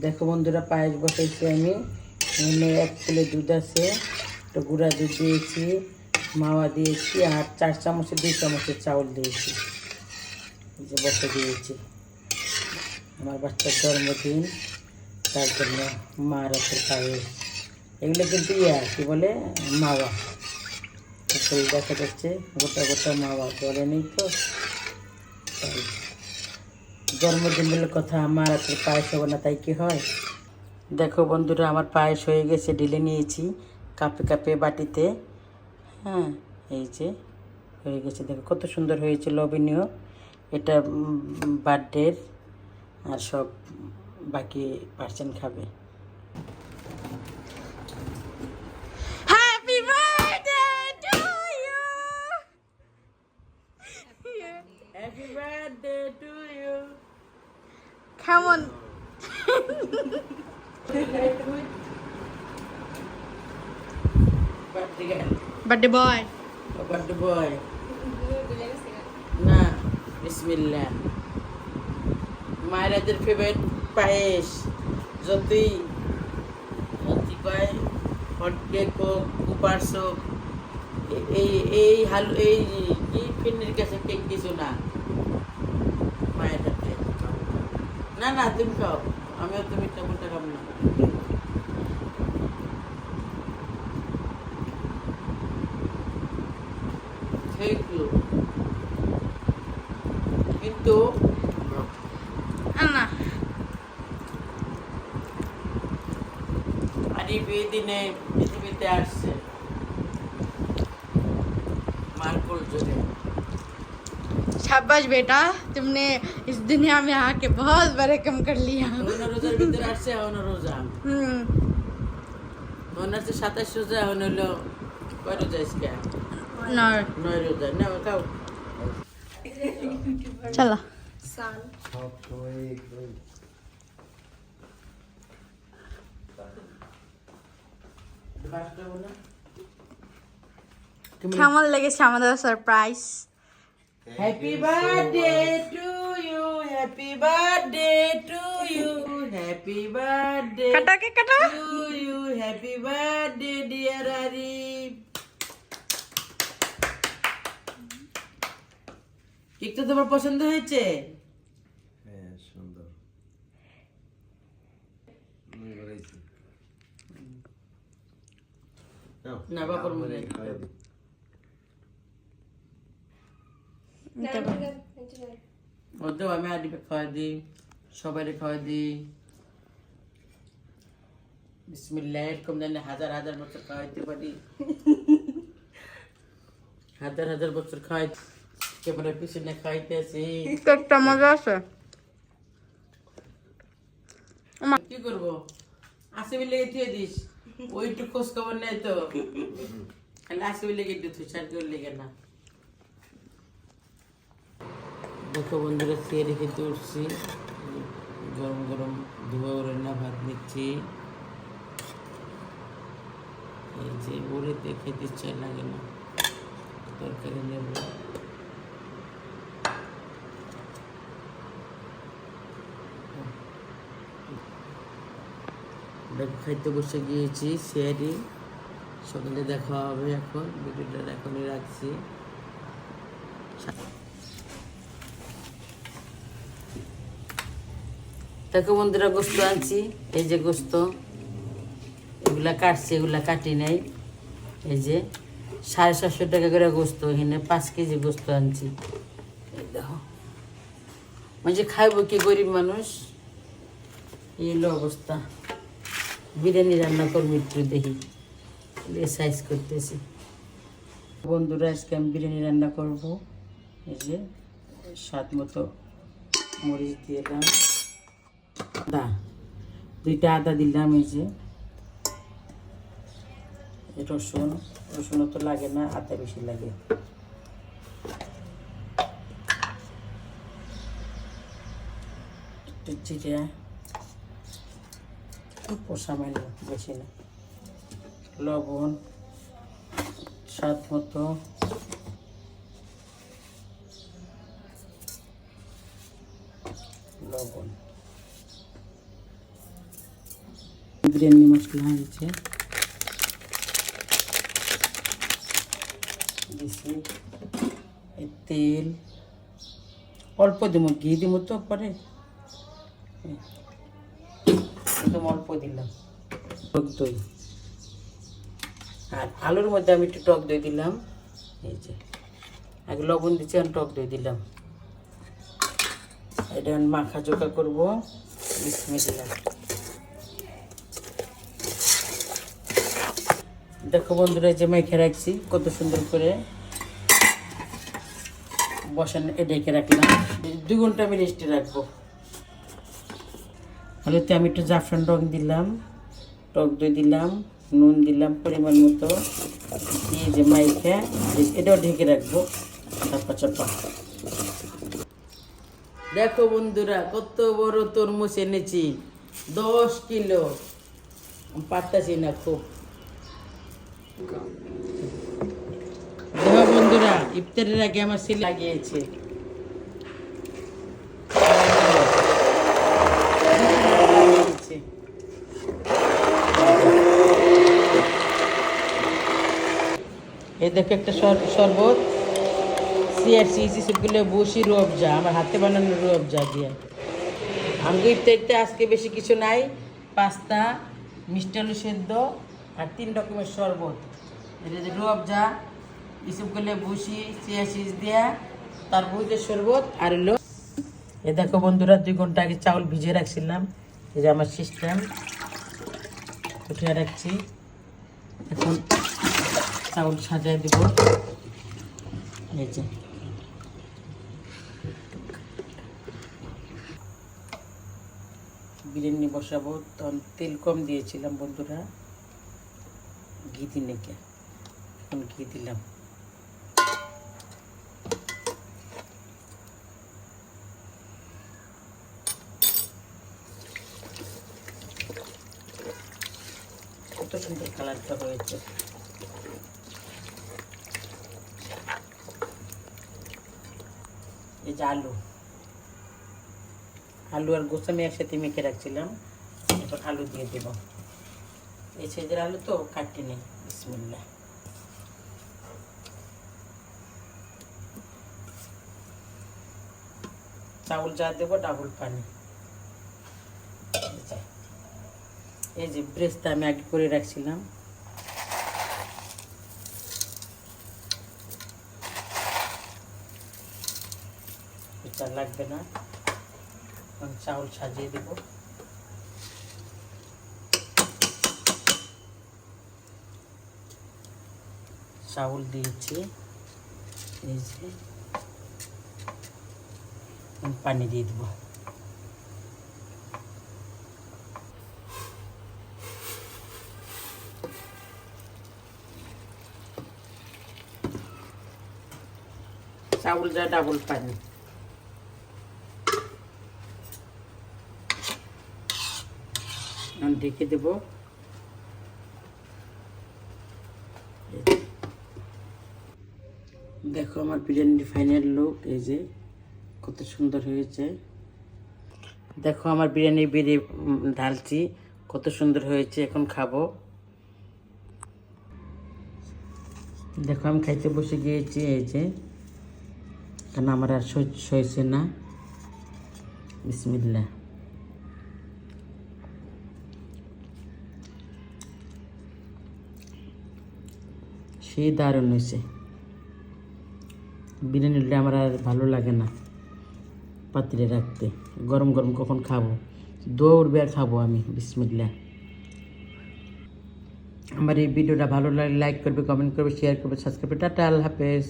দেখো বন্ধুরা, পায়েস বসাইছি আমি। এখানে 1 কিলো দুধ আছে, একটু গুঁড়া দুধ দিয়েছি, মাওয়া দিয়েছি, আর 4 চামচে 2 চামচের চাউল দিয়েছি। এই যে বসে দিয়েছি, আমার বাচ্চার জন্মদিন, তার জন্য মার হাতের পায়েস। এগুলো কিন্তু কি বলে, মাওয়া। দেখা যাচ্ছে গোটা গোটা মাওয়া, জলে নেই তো। জন্মদিন বলে কথা, আমার হাতের পায়েস হবে না তাই কি হয়? দেখো বন্ধুরা, আমার পায়েস হয়ে গেছে, ঢেলে নিয়েছি কাপে কাপে বাটিতে। হ্যাঁ, এই যে হয়ে গেছে, দেখো কত সুন্দর হয়েছে, লোভনীয়। এটা বার্থডের, আর সব বাকি পার্সেন্ট খাবে। Happy birthday to you. Happy birthday to you. Come on. Birthday boy. Birthday boy না, বিসমিল্লাহ। মায়ের হাতের ফেভারিট পায়েস, যতই কি কয় হট কেক হোক, কুপার্স হোক, এই হালু, এই কি ফিন্নির কাছে কেক কিছু না, মায়ের হাতে। না না, তুমি খাও, আমিও তুমি তেমনটা খাবো না। Thank you. কিন্তু Anna. আরে বিয়ে দিনে পৃথিবীতে আসছে मार्कोल जोड़े। शाबाश बेटा, तुमने इस दुनिया में आके बहुत बड़े कम कर लिया। होना रोजा भीतर আসছে, होना रोजा होना से 27 रोजा होने लो, কয় রোজা আজকে? 9 রোজা। না খাও। चलो কেমন লেগেছে আমাদের surprise? Happy birthday to you, happy birthday to you, happy birthday কাটা কে কাটা। To you, happy birthday dear Arif. কেকটা তোমার পছন্দ হয়েছে? হ্যাঁ, সুন্দর। না বাবার মনে ওদের আমি আদিপে খাওয়াই দিই, সবাই খাওয়াই দিই। বিসমিল্লাহ, এরকম জানি হাজার হাজার বছর খাওয়াইতে পারি, হাজার হাজার বছর খাওয়াই কেবল পিছনে খাইতেছি। একটা মজা আছে। কি করবো, আসবি লেগে থুয়ে দিস, ওইটু খোঁজ খবর নেই তো, খালি আসবি লেগে একটু থুসার কেউ লেগে না। দেখো বন্ধুরা, খেয়ে রেখে উঠছি, গরম গরম ধোয়া রান্না ভাত নিচ্ছি। এই যে বড়িতে খেতে ইচ্ছা লাগে না, তরকারি নেব। খাইতে বসে গিয়েছি, সেয়ারি সকালে দেখা হবে। এখন ভিডিওটা এখনই রাখছি। দেখো বন্ধুরা, গোস্ত আনছি, এই যে গোস্ত, এগুলা কাটছি, এগুলা কাটি নাই। এই যে 750 টাকা করে গোস্ত, এখানে 5 কেজি গোস্ত আনছি। এই দেখো, মানে খাইব কি গরিব মানুষ, এই হলো অবস্থা। বিরিয়ানি রান্না করবো একটু, দেখি সাইজ করতেছি। বন্ধুরা, আজকে আমি বিরিয়ানি রান্না করবো। এই যে স্বাদ মতো মরিচ দিয়ে দিলাম, আদা 2টা আদা দিলাম, এই যে রসুন, রসুনও তো লাগে না, আদা বেশি লাগে। একটু জিরা, সামান্য, বেশি না, লবণ স্বাদ মতো, লবণ, বিরিয়ানি মশলা হয়েছে দিছি তেল অল্প দিব ঘি দিব তো পরে একদম অল্প দিলাম টক দই আর আলুর মধ্যে আমি একটু টক দই দিলাম এই যে আগে লবণ দিচ্ছি আর টক দই দিলাম এটা মাখা চোখা করবো বিসমিল্লাহ দেখো বন্ধুরা যে মেখে রাখছি কত সুন্দর করে বসান ডেকে রাখলাম 2 ঘন্টা আমি রেস্টে রাখবো আলুতে আমি একটু জাফরান রং দিলাম টক দই দিলাম নুন দিলাম পরিমাণ মতো দিয়ে যে মাইখা এটাও ঢেকে রাখবো চাপা চাপা দেখো বন্ধুরা কত বড় তরমুজ এনেছি 10 কিলো পারতাছি না খুব দেখো বন্ধুরা ইফতারের আগে আমার ছেলে লাগিয়েছে এই দেখো একটা শরবত সিআরসি সবগুলো বসি রুয়াবজা আমার হাতে বানানো রুয়াবজা দিয়ে আমগো ইফতারিতে আজকে বেশি কিছু নাই পাস্তা মিষ্টি আলু সেদ্ধ আর 3 রকমের শরবত এটা যে রুয়াবজা এসবগুলো বসি সিআরসি দিয়া তার বুঝে শরবত আর হলো এ দেখো বন্ধুরা 2 ঘন্টা আগে চাউল ভিজিয়ে রাখছিলাম এই যে আমার সিস্টেম উঠিয়ে রাখছি এখন চাউল সাজায় দিব এই যে বিরিয়ানি বসাবো তখন তেল কম দিয়েছিলাম বন্ধুরা ঘি দিনে কে এখন ঘি দিলাম কত সুন্দর কালারটা হয়েছে এই যে আলু আর গোস আমি একসাথে মেখে রাখছিলাম এখন আলু দিয়ে দেব এই সাইজের আলু তো কাটি নেই বিসমিল্লাহ চাউল যা দেবো ডাবল পানি এই যে ব্রেস্তা আমি আগে করে রাখছিলাম এটা লাগবে না চাউল সাজিয়ে দেব চাউল দিয়েছি এই যে পানি দিয়ে দেব চাউল যা ডাবল পানি ঢেকে দেব দেখো আমার বিরিয়ানির ফাইনাল লুক এই যে কত সুন্দর হয়েছে দেখো আমার বিরিয়ানি বেড়ে ঢালছি কত সুন্দর হয়েছে এখন খাবো দেখো আমি খাইতে বসে গিয়েছি এই যে কারণ আমার আর সইছে না বিসমিল্লাহ সেই দারুণ হয়েছে বিরিয়ানিটা আমার আর ভালো লাগে না পাতিলে রাখতে গরম গরম কখন খাবো দৌড়বে আর খাবো আমি বিসমিল্লাহ আমার এই ভিডিওটা ভালো লাগলে লাইক করবে কমেন্ট করবে শেয়ার করবে সাবস্ক্রাইব করবে টাটা আল্লাহ হাফেজ